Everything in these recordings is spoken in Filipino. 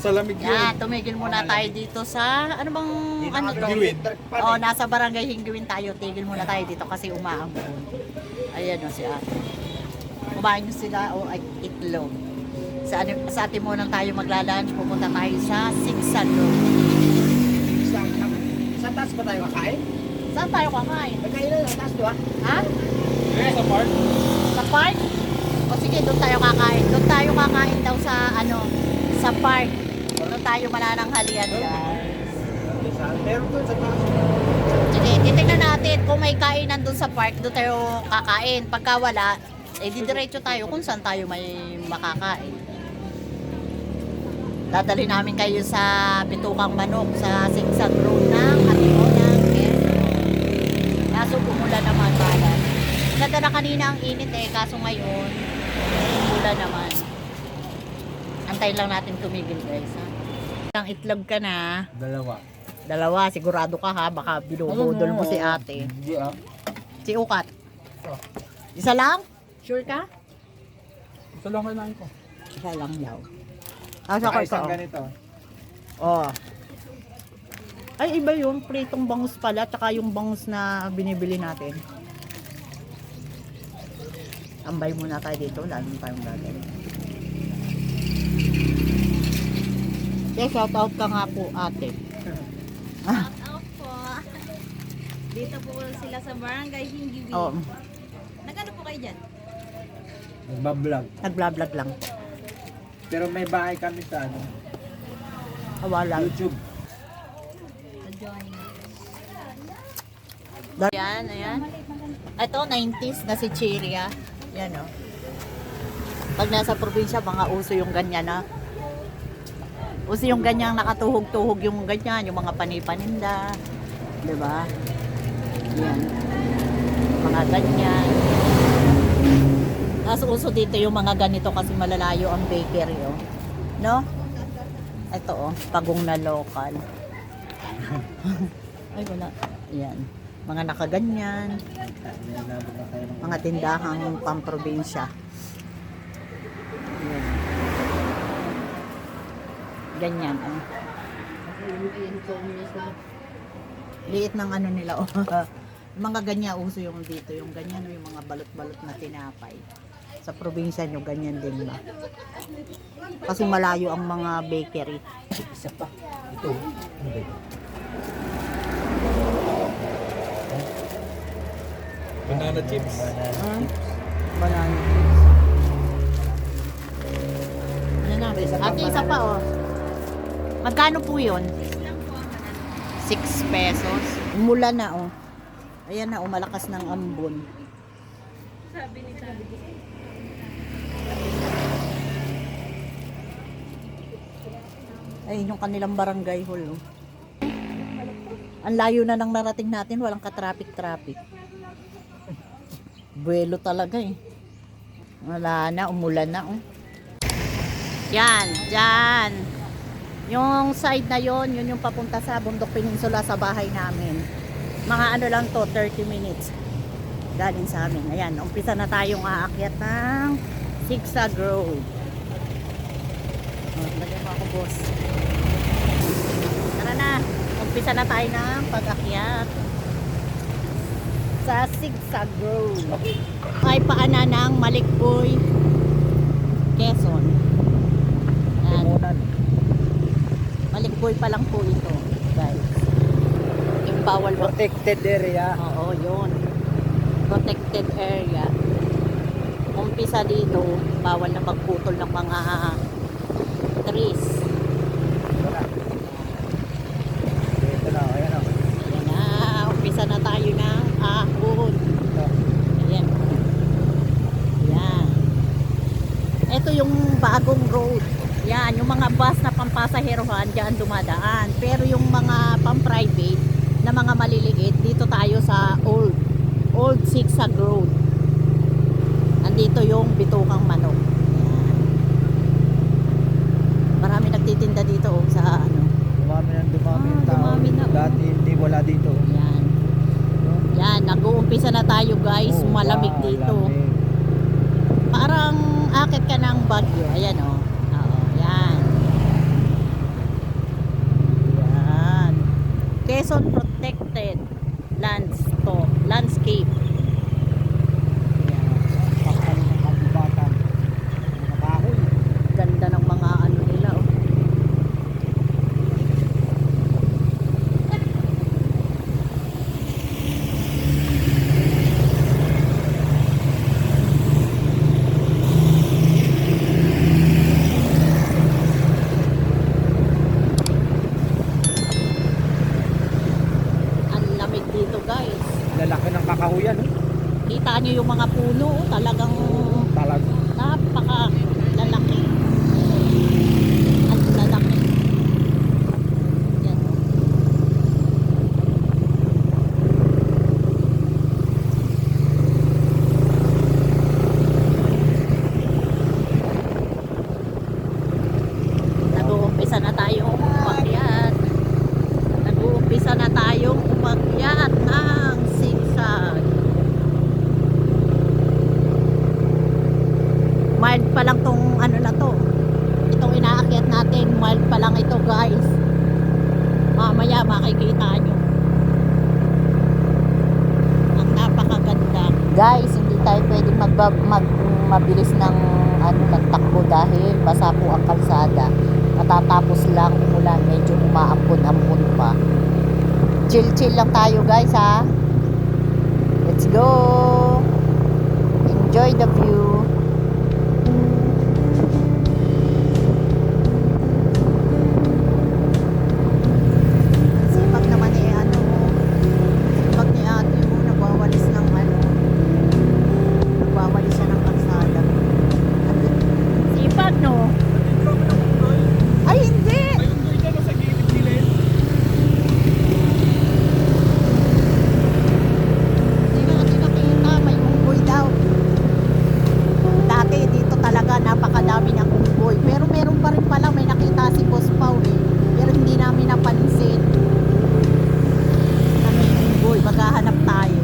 Sa lamig yun. Yan, tumigil muna tayo dito sa, ano bang, ano to? Hinggiwin. Oh, nasa barangay Hinggiwin tayo. Tigil muna tayo dito kasi umaambon. Ayan o si ate. Kumain nyo sila o ay itlog. Sa atin muna tayo magla-lunch. Pupunta tayo sa Sigsag Road. Sa taas ba tayo kakain? Saan tayo kakain? Kakain na sa taas, di ba? Ha? Sa park? Sa park? O sige, doon tayo kakain. Doon tayo kakain daw sa ano, sa park. Doon tayo manananghalian, guys. Meron doon sa taas. Sige, titignan natin kung may kainan doon sa park, doon tayo kakain. Pagka wala, eh didiretso tayo kung saan tayo may makakain. Dadali namin kayo sa Bitukang Manok sa Sigsag Road ng Atimunan, Quezon. Kaso umulan naman pala. Ganda na kanina ang init eh, kaso ngayon umulan naman. Antayin lang natin tumigil, guys, ha. Ang itlog ka na. Dalawa, sigurado ka ha, baka binubudol mo si ate. Hindi ah. Si Ukat. Isa lang? Sure ka? Ito lang kailangan ko. Isa lang daw. Asa ko ito? Isang ganito. Oh. Ay, iba yung pritong bangus pala, tsaka yung bangus na binibili natin. Tambay muna tayo dito, lalo tayong gagawin. Kaya shout out ka nga po, ate. Out po. Dito po sila sa barangay Hinggiwin. Oh, Nagano po kayo dyan? Nagbablog. nagblog lang. Pero may bahay kami sa ano, Awala. YouTube. Join. Ayan, ayan. Ito, 90s na si Chiria. Yan, oh. Pag nasa probinsya, mga uso yung ganyan, na. Uso yung ganyang nakatuhog-tuhog yung ganyan, yung mga panipaninda. Diba? Yan. Mga ganyan. Tapos uso dito yung mga ganito kasi malalayo ang bakery, oh. No? Ito, oh. Pagong na local. Ay, wala. Yan. Mga nakaganyan. Mga tindahang pamprobinsya. Yan. Ganyan, oh. Liit ng ano nila, oh. Mga ganyan, uso yung dito. Yung ganyan, yung mga balot-balot na tinapay. Sa probinsya nyo, ganyan din ba? Kasi malayo ang mga bakery. Isa pa. Ito. Banana chips. Banana. Ano na? Ate, isa pa, oh. Magkano po yun? 6 pesos. Mula na, oh. Ayan na, oh, malakas ng ambon. Sabi ni Sabi. Ayun yung kanilang barangay hall, oh. Ang layo na nang narating natin, walang ka-traffic-traffic. Buwelo talaga eh. Wala na, umulan na, oh. Yan, dyan. Yung side na yon, yun yung papunta sa Bundok Peninsula sa bahay namin. Mga ano lang to, 30 minutes. Galing sa amin. Ayan, umpisa na tayong aakyat ng Sigsag Road. Oh, lagyan mo ako, boss. Tara na, umpisa na tayo ng pag-akyat sa Sigsag Road. Ay paanan ng Malikboy, Quezon. Yan. Malikboy pa lang po ito, guys. Yung bawal ba? Protected area. Oo, yun. Protected area. Umpisa dito, bawal na magputol ng mga trees. Ito na, ayan o. Ayan na, umpisa na tayo ng ahon. Ayan. Ayan. Ito yung bagong road. Yan, yung mga bus na pampasaherohan dyan dumadaan. Pero yung mga pang-private na mga maliliit, dito tayo sa Old Sigsag Road. Nandito yung Bitukang Manok. Ayan. Marami nagtitinda dito, oh, sa ano. Dumami ng dumami yung tao. Dumami na, oh. Dati hindi wala dito. Yan. Yan, nag-uumpisa na tayo, guys. Oh, Malamig wow, dito. lamig. Parang akit ka ng Baguio. Ayan, oh. Oo, yan. Quezon Protected Landscape. Pakal ng kabibatan. Mga kahoy. Ganda ng mga ano nila, oh. Ang lamig dito, guys. Lalaki ng kakahuyan. Kita nyo yung mga puno, oh. Talagang Talaga. napaka lalaki. Ang lalaki. Yan. Nag-uumpisa na tayong umakyat. Nag-uumpisa na tayong umakyat ng sigsag. Mild pa lang tong ano na to. Itong inaakyat natin, mild pa lang ito, guys. Mamaya makikita nyo. Ang napakaganda. Guys, hindi tayo pwedeng mabilis ng ano ng takbo dahil basa po ang kalsada. Matatapos lang umulan, medyo umaampon-ampon pa. Chill-chill lang tayo, guys, ha. Let's go. Enjoy the view. Sipag naman eh, ano, sipag ni ate mo, nagwawalis ng ano, nagwawalis siya ng kalsada. Sipag, no? Ay, hindi! Ayun doon dyan sa gilid-gilid. Hindi natin nakita, may unggoy daw. Dati dito talaga napakadami ng unggoy. Pero meron pa rin pala, may nakita si Boss Pao eh. Pero hindi namin napansin na may unggoy. Maghahanap tayo.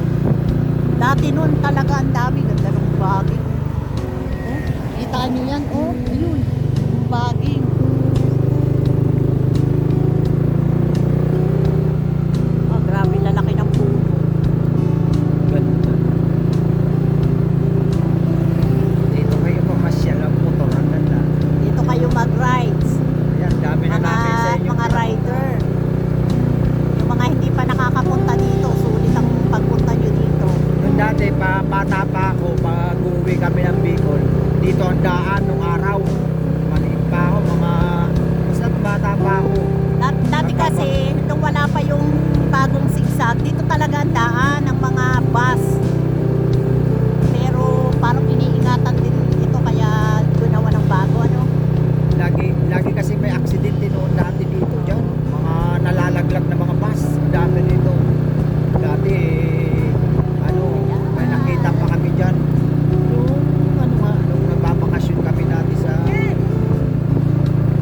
Dati nun talaga ang dami. Ganda ng baging. Oh, kita nyo yan. Oh, ayun. Yung baging. Oh, grabe lalaki ng puno. Ganda. Dito kayo mamasyal ang motor. Ang ganda. Dito kayo mag-rides. Ayan, dami na namin sa inyo. Mga rider. Yung mga hindi pa nakakapunta dito, sulit ang pagpunta nyo dito. Noong dati, bata pa ako, pag uwi kami ng Bicol, dito ang daan nung araw. Maliit pa ako, basta bata pa ako. Dati kasi, nung wala pa yung bagong sigsag, dito talaga ang daan ng mga bus. Pero parang iniingatan din ito, kaya gunawa ng bago, ano? Lagi kasi may aksidente noon dati dito dyan. Mga nalalaglag na mga bus. Ang dami dito. Dati, may nakita pa kami dyan. Nung nagbabakasyon kami dati sa...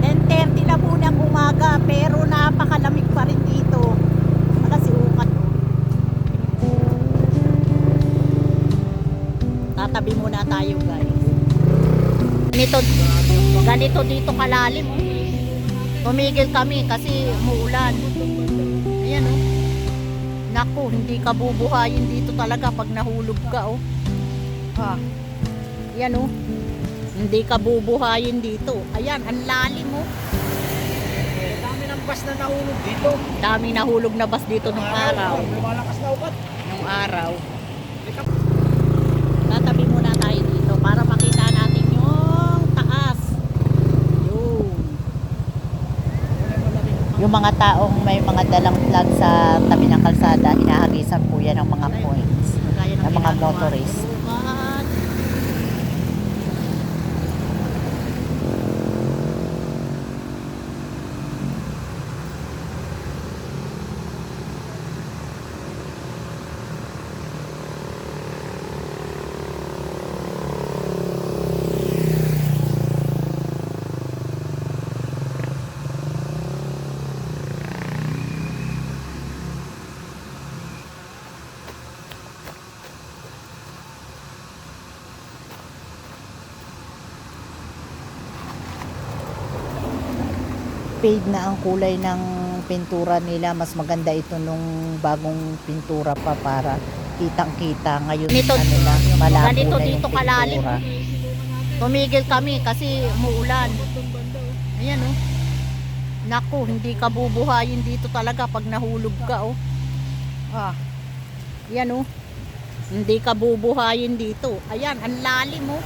10:30 na po ng umaga, pero napakalamig pa rin dito. Wala si Ukat. Tatabi muna tayo, guys. Ganito dito kalalim. Oh. Tumigil kami kasi umuulan. Ayan, oh. Naku, hindi ka bubuhayin dito talaga pag nahulog ka, oh. Ha. Ayan, oh. Hindi ka bubuhayin dito. Ayan, ang lalim, oh. Dami ng bus na nahulog dito. Dami nahulog na bus dito nung araw. May malakas na upat. Nung araw. Tatabi muna tayo dito para makita natin yung taas. Yun. Yung mga taong may mga dalang flag sa tabi ng kalsada, hinahagisan po yan ng mga points ng mga motorist. Fade na ang kulay ng pintura nila, mas maganda ito nung bagong pintura pa para kitang-kita. Ngayon Nito- ano na, malabo ganito na yung dito kalalim. pintura. Tumigil kami kasi umuulan. Ayan oh. Naku, hindi ka bubuhayin dito talaga pag nahulog ka oh. Ah. Yan oh. Hindi ka bubuhayin dito. Ayan, ang lalim oh.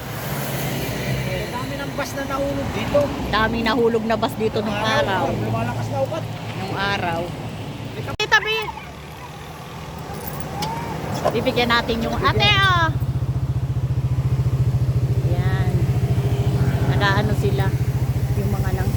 Dami ng bus na nahulog dito. Dami nahulog na bus dito nung araw. Lumalakas na upat. Nung araw. Tabi. Bibigyan natin yung ate oh. Yan. Nagaano sila. Yung mga nang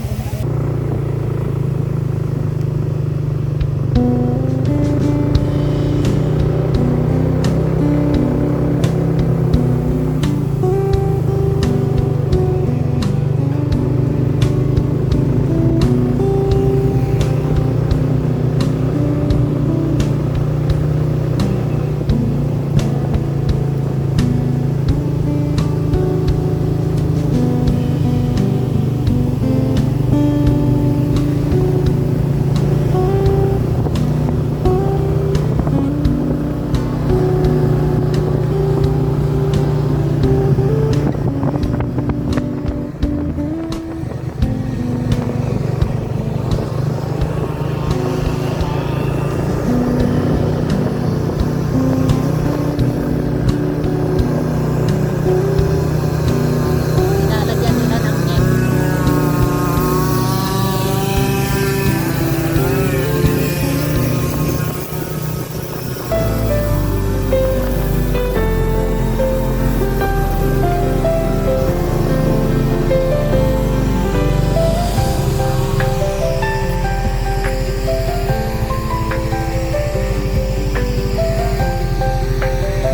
nilalagyan nila ng net.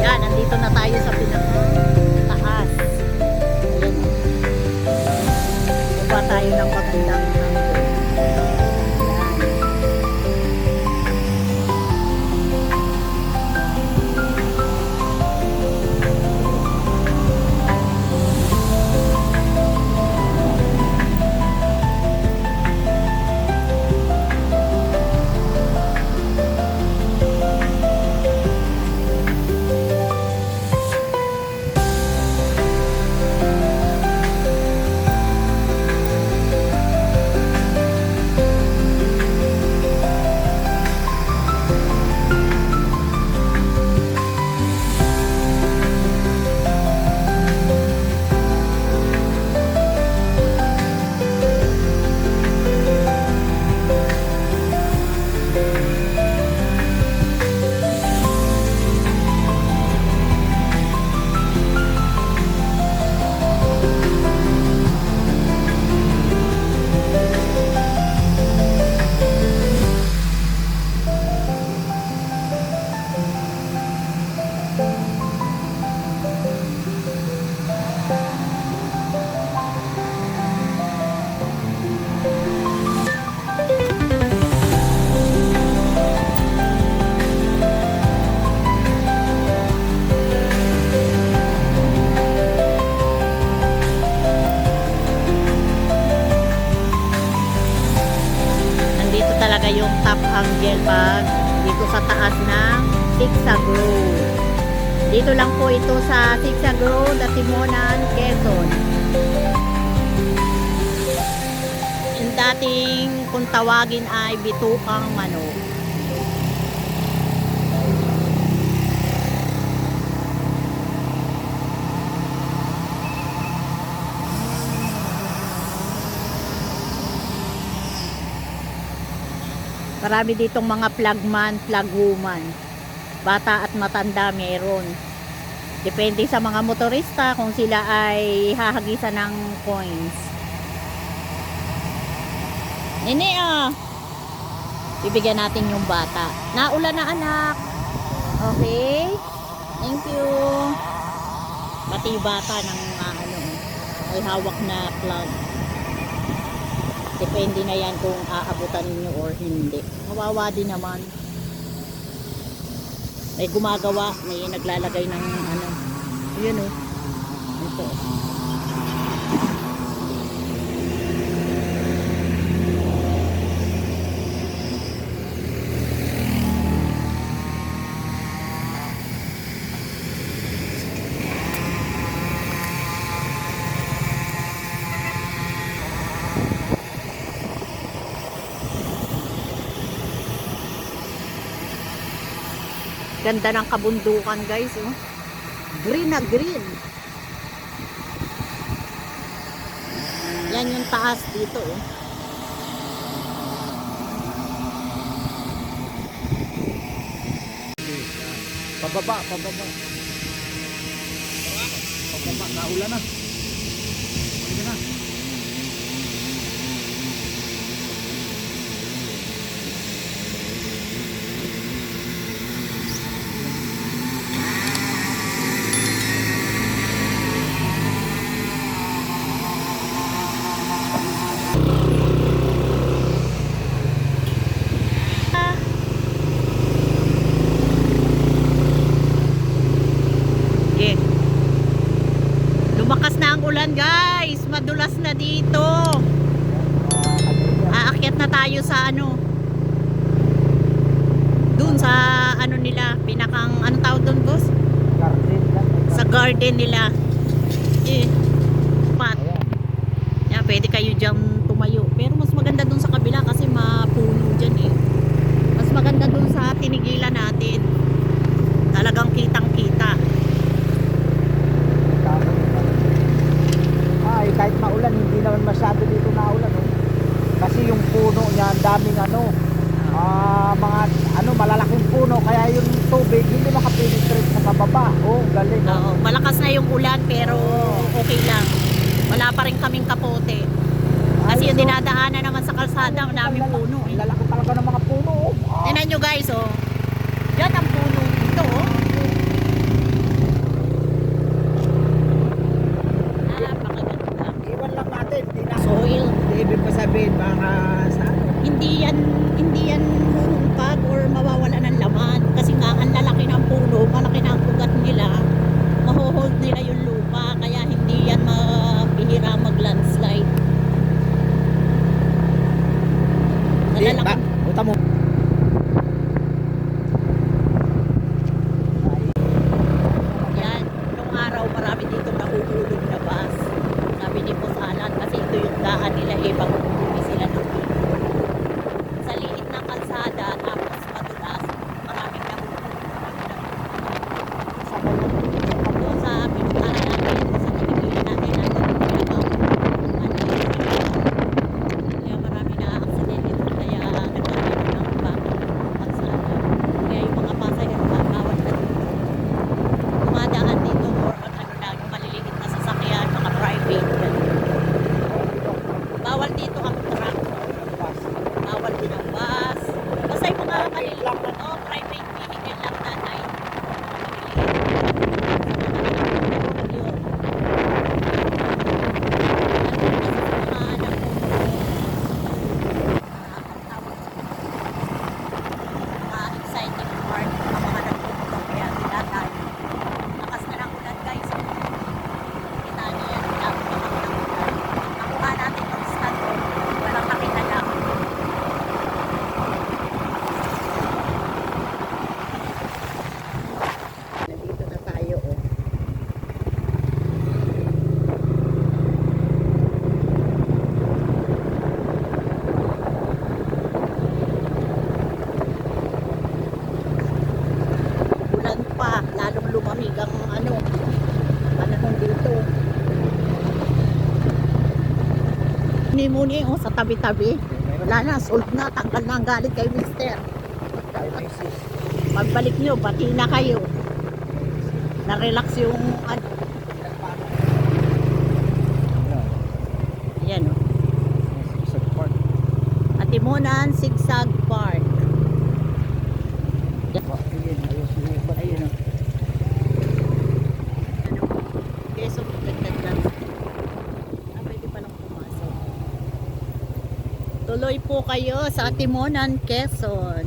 Yan, nandito na tayo sa pinakataas. Ayan. Baba tayo ng magandang angle. Yan. Nandito talaga yung top angle pag dito sa taas ng Zigzag Road. Dito lang po ito sa Zigzag Road, Atimonan, Quezon. Yung dating kung tawagin ay Bitukang Manok. Marami ditong mga flagman, flagwoman. Bata at matanda meron. Depende sa mga motorista kung sila ay hahagisan ng coins. Nini ah. Bibigyan natin yung bata. Naulan na anak. Okay. Thank you. Pati yung bata ng ay hawak na plug. Depende na yan kung aabutan ninyo or hindi. Kawawa din naman. May gumagawa, may naglalagay ng yun oh. Ito. Ganda ng kabundukan guys. Oh. Green na green. Yan yung taas dito. Oh. Pababa. Pababa, naulan na. Pwede na. Okay. Lumakas na ang ulan guys. Madulas na dito. Aakyat na tayo sa ano. Doon sa ano nila. Pinakang, ano tawag doon boss? Garden lang. Sa garden nila. Eh. Pat. Ayan. Yeah, pwede kayo dyan tumayo. Pero mas maganda doon sa kabila kasi mapuno dyan eh. Mas maganda doon sa tinigilan natin. Talagang kitang-kita. Ay, kahit maulan, hindi naman masyado dito naulan. Oh. Kasi yung puno niya, ang daming mga malalaking puno. Kaya yung tubig, hindi makapenetrate sa kababa. Oh, galing. Oo, malakas na yung ulan pero okay lang. Wala pa rin kaming kapote. Kasi yung dinadaanan naman sa kalsada, ang daming puno eh. Lalaki talaga ng mga puno. Oh. Tingnan nyo guys, oh. Yan ang puno dito, oh. Napakaganda. Iwan lang natin. Soil. Ibig ko sabihin, baka sa Hindi yan huhungkag or mawawala ng laman. Kasi nga, ang lalaki ng puno, malaki na ang ugat nila. Mahohold nila yung lupa, kaya hindi yan mabihira mag-landslide. Nalalaki. Buta mo. Yan, nung araw marami dito nahuhulog na bus. Sabi ni Boss Alan, kasi ito yung daan nila eh, pag umuwi sila ng Bicol. Sa liit ng kalsada, tapos madulas, maraming nahuhulog. Doon sa pinuntahan natin, sa tinigilan natin, kaya marami na accident dito, kaya nagkakaroon ng bagong kalsada. Kaya yung mga pasahero, bawal na dumadaan dito or lang, maliliit na sasakyan, mga private. Bawal dito ang truck. Bawal din ang bus. Basta yung mga maliliit, private vehicle lang nanay. Exciting part ng mga nagpupunta kaya tinatay. Lakas na ng ulan guys. Kita niyo yan. Dami na mga ulan. Nakuha natin yung stand. Walang makita lang. Nandito na tayo oh. Ulan pa, lalong lumamig ang panahon dito. Muni oh, sa tabi-tabi. Wala na, solve na, tanggal na ang galit kay mister. Pagbalik nyo, bati na kayo. Na-relax yung Ayan oh. Atimonan Sigsag Park. Ayun o. Keso, dagdag lang. Pwede palang pumasok. Tuloy po kayo sa Timonan, Quezon.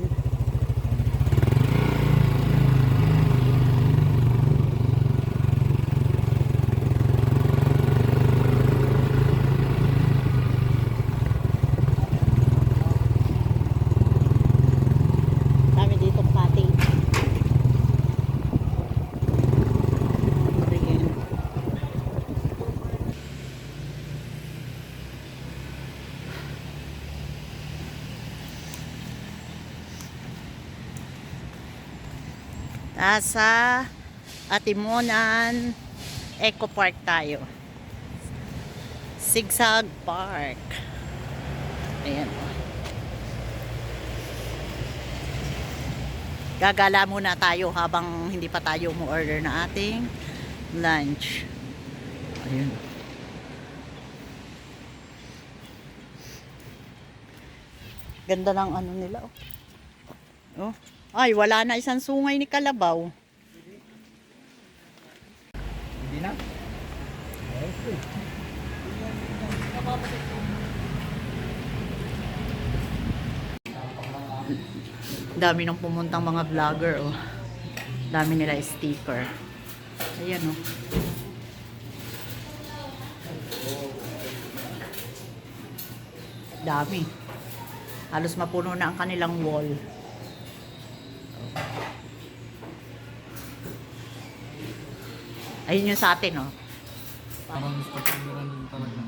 Dami ditong cottage. Nasa Atimonan Eco Park tayo. Sigsag Park. Ayan. Gagala muna tayo habang hindi pa tayo mo-order na ating lunch. Ayun. Ganda ng ano nila, oh. Oh. Ay, wala na isang sungay ni Kalabaw. Hindi na. Dami nang pumuntang mga vlogger, oh. Dami nila sticker. Ayan, oh. Dami. Halos mapuno na ang kanilang wall. Ayun yung sa atin, oh. Parang gusto ko meron din talaga.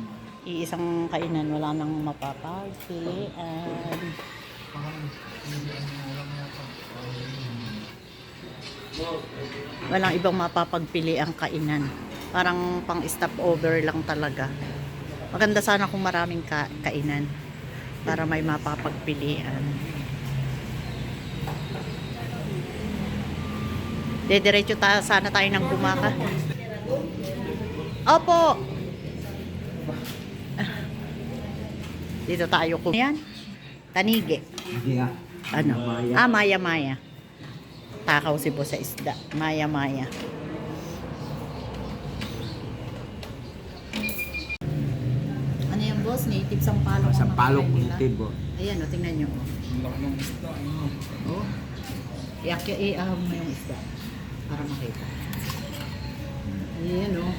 Iisang kainan, wala nang mapapagpilian. Parang hindi ulam yata. Walang ibang mapapagpili ang kainan. Parang pang stopover lang talaga. Maganda sana kung maraming kainan para may mapapagpilian. Diretso sana tayo ng Gumaka. Opo. Dito tayo kung yan. Tanige. Hindi nga. Ano? Maya. Ah, maya-maya. Takaw si Boss sa isda. Maya-maya. Ano yan, Boss? Native Sampalok. ang Sampalok, mga nila. native, oh. Ayan, o, tingnan nyo. Oh. Ang laki ng isda. Ano? Oh. I-ahon mo yung isda para makita. Ayan, oh.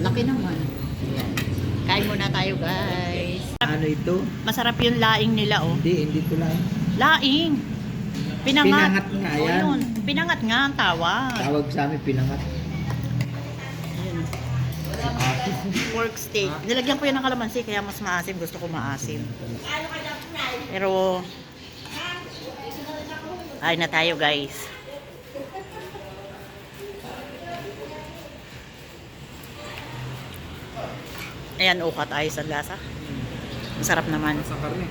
Laki naman. Ayan. Kain muna tayo, guys. Ano ito? Masarap yung laing nila, oh. Hindi to lang. Laing. Pinangat. Pinangat nga, Oh, yan. yun. Pinangat nga ang tawag. Tawag sa amin, pinangat. Ayan. Pork steak. Nilagyan ko yan ng kalamansi kaya mas maasim. Gusto ko maasim. Pero kain na tayo, guys. Ayan, ukat ayos ang lasa. Masarap naman. Sa karne.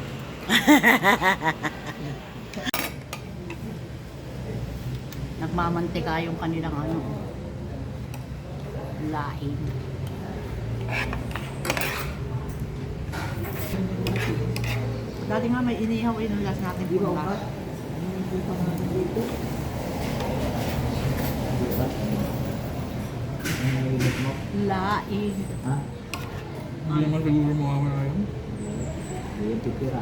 Nagmamantika yung kanilang ano, laing. Dati nga may inihaw yung last natin Di ba, punta. ukat? Dito. Laing. Ha? Hindi naman siguro mawawala yun. Hindi yung titira.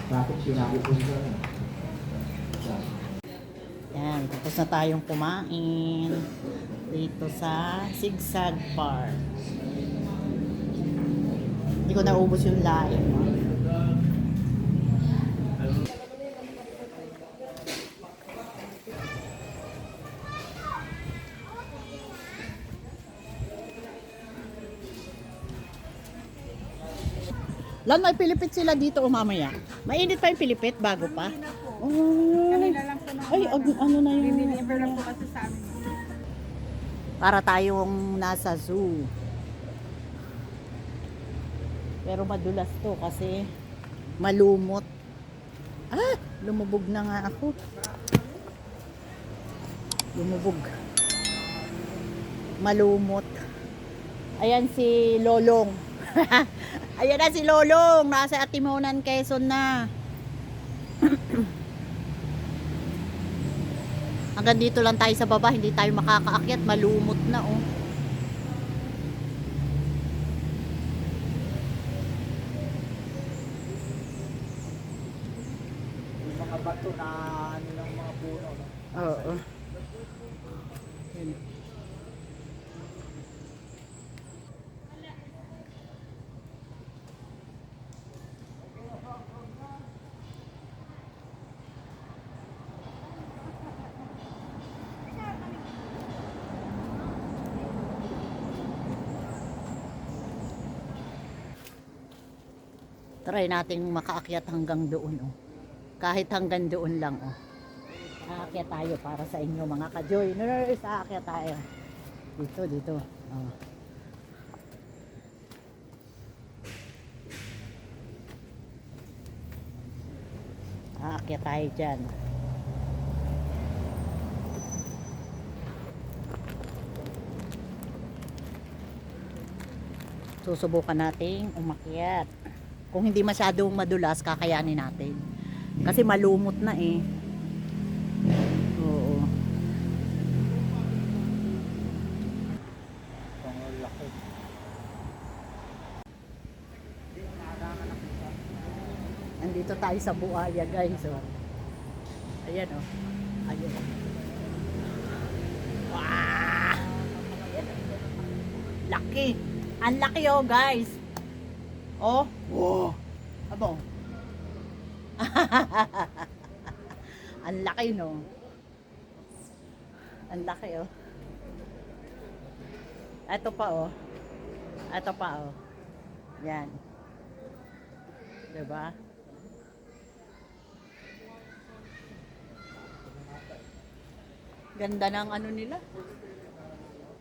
Bakit sinabi ko dyan? Yan, tapos na tayong kumain dito sa Sigsag Park. Hindi ko naubos yung laing. Lan, may pilipit sila dito o mamaya. Mainit pa yung pilipit bago pa. Oh. Kanina lang po na. Ay, ano na yung... Deliver lang po kasi sa amin. Para tayong nasa zoo. Pero madulas to kasi malumot. Ah, lumubog na nga ako. Lumubog. Malumot. Ayan si Lolong. Ayan na si Lolong. Nasa Atimonan, Quezon na. Hanggang dito lang tayo sa baba. Hindi tayo makakaakyat. Malumot na, oh. Yung mga bato na ano ng mga puno. No? Oo. Try nating makaakyat hanggang doon, oh. Kahit hanggang doon lang, oh. Aakyat tayo para sa inyo mga ka-joiners. Aakyat tayo. Dito. Oh. Aakyat tayo dyan. Susubukan nating umakyat. Kung hindi masyadong madulas, kakayanin natin. Kasi malumot na eh. Oo. Ang laki. Andito tayo sa Buaya, guys. Oh. Ayan, oh. Ayan. Wow! Laki! Ang laki, oh, guys. Oh. Wow! Abo. Ang laki, no? Ang laki, oh. Ito pa, oh. Ito pa, oh. Yan. Diba? Ganda ng ano nila.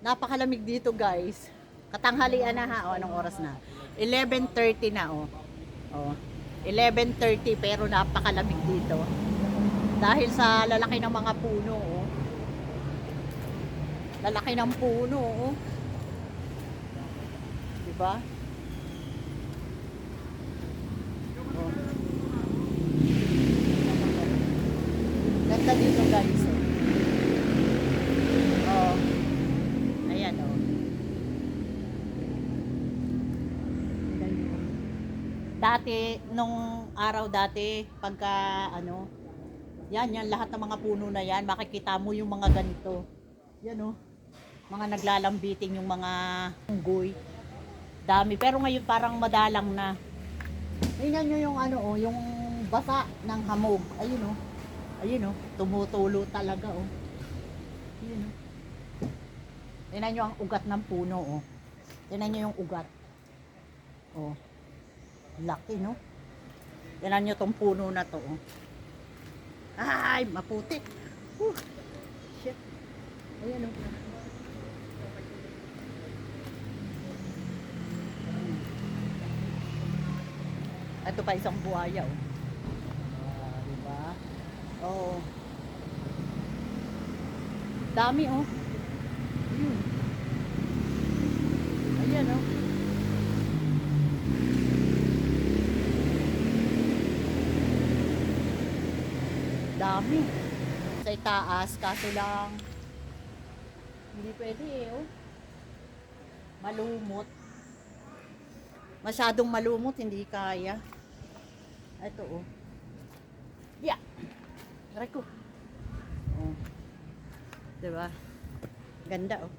Napakalamig dito, guys. Katanghalian na ha. O, anong oras na? 11:30 na, oh. Oh. 11:30 pero napakalamig dito. Dahil sa lalaki ng mga puno, oh. Lalaki ng puno, oh. Diba? Oh. Ganda dito, guys. Oh. Ayan, oh. Dati, nung araw dati, pagka, ano, yan, lahat ng mga puno na yan, makikita mo yung mga ganito. Yan, oh. Mga naglalambiting yung mga unggoy. Dami. Pero ngayon parang madalang na. Tingnan nyo yung ano, oh, yung basa ng hamog. Ayun, oh. Ayun, oh. Tumutulo talaga, oh. Ayun, oh. Tingnan nyo ang ugat ng puno, oh. Tingnan nyo yung ugat. Oh. Laki, no? Tingnan nyo tong puno na to, oh. Ay, maputi. Shit. Ayan, oh. Ito pa isang buhaya, oh. Diba? Oh. Dami, oh. Ayun. Ayan, oh. Dami. Sa itaas, kaso lang hindi pwede eh, oh. Malumot. Masyadong malumot, hindi kaya. Ito, oh. Yeah. Aray ko. Oh. Diba? Ganda, oh.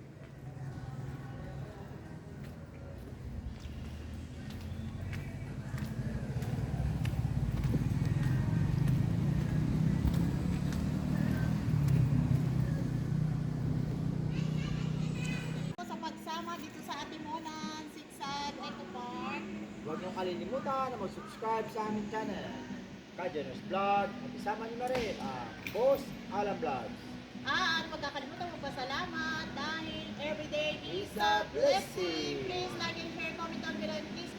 Sa pagsama dito sa Atimonan, Sigsag, Eco Park. Huwag niyong kalilimutan na mag-subscribe sa aming channel. Kajanos Vlog. Isama niyo na rin ang Boss Alan Vlogs. At pagkakalimutan magpasalamat dahil everyday is Is a a blessing. blessing. Please like and share, comment down below, and please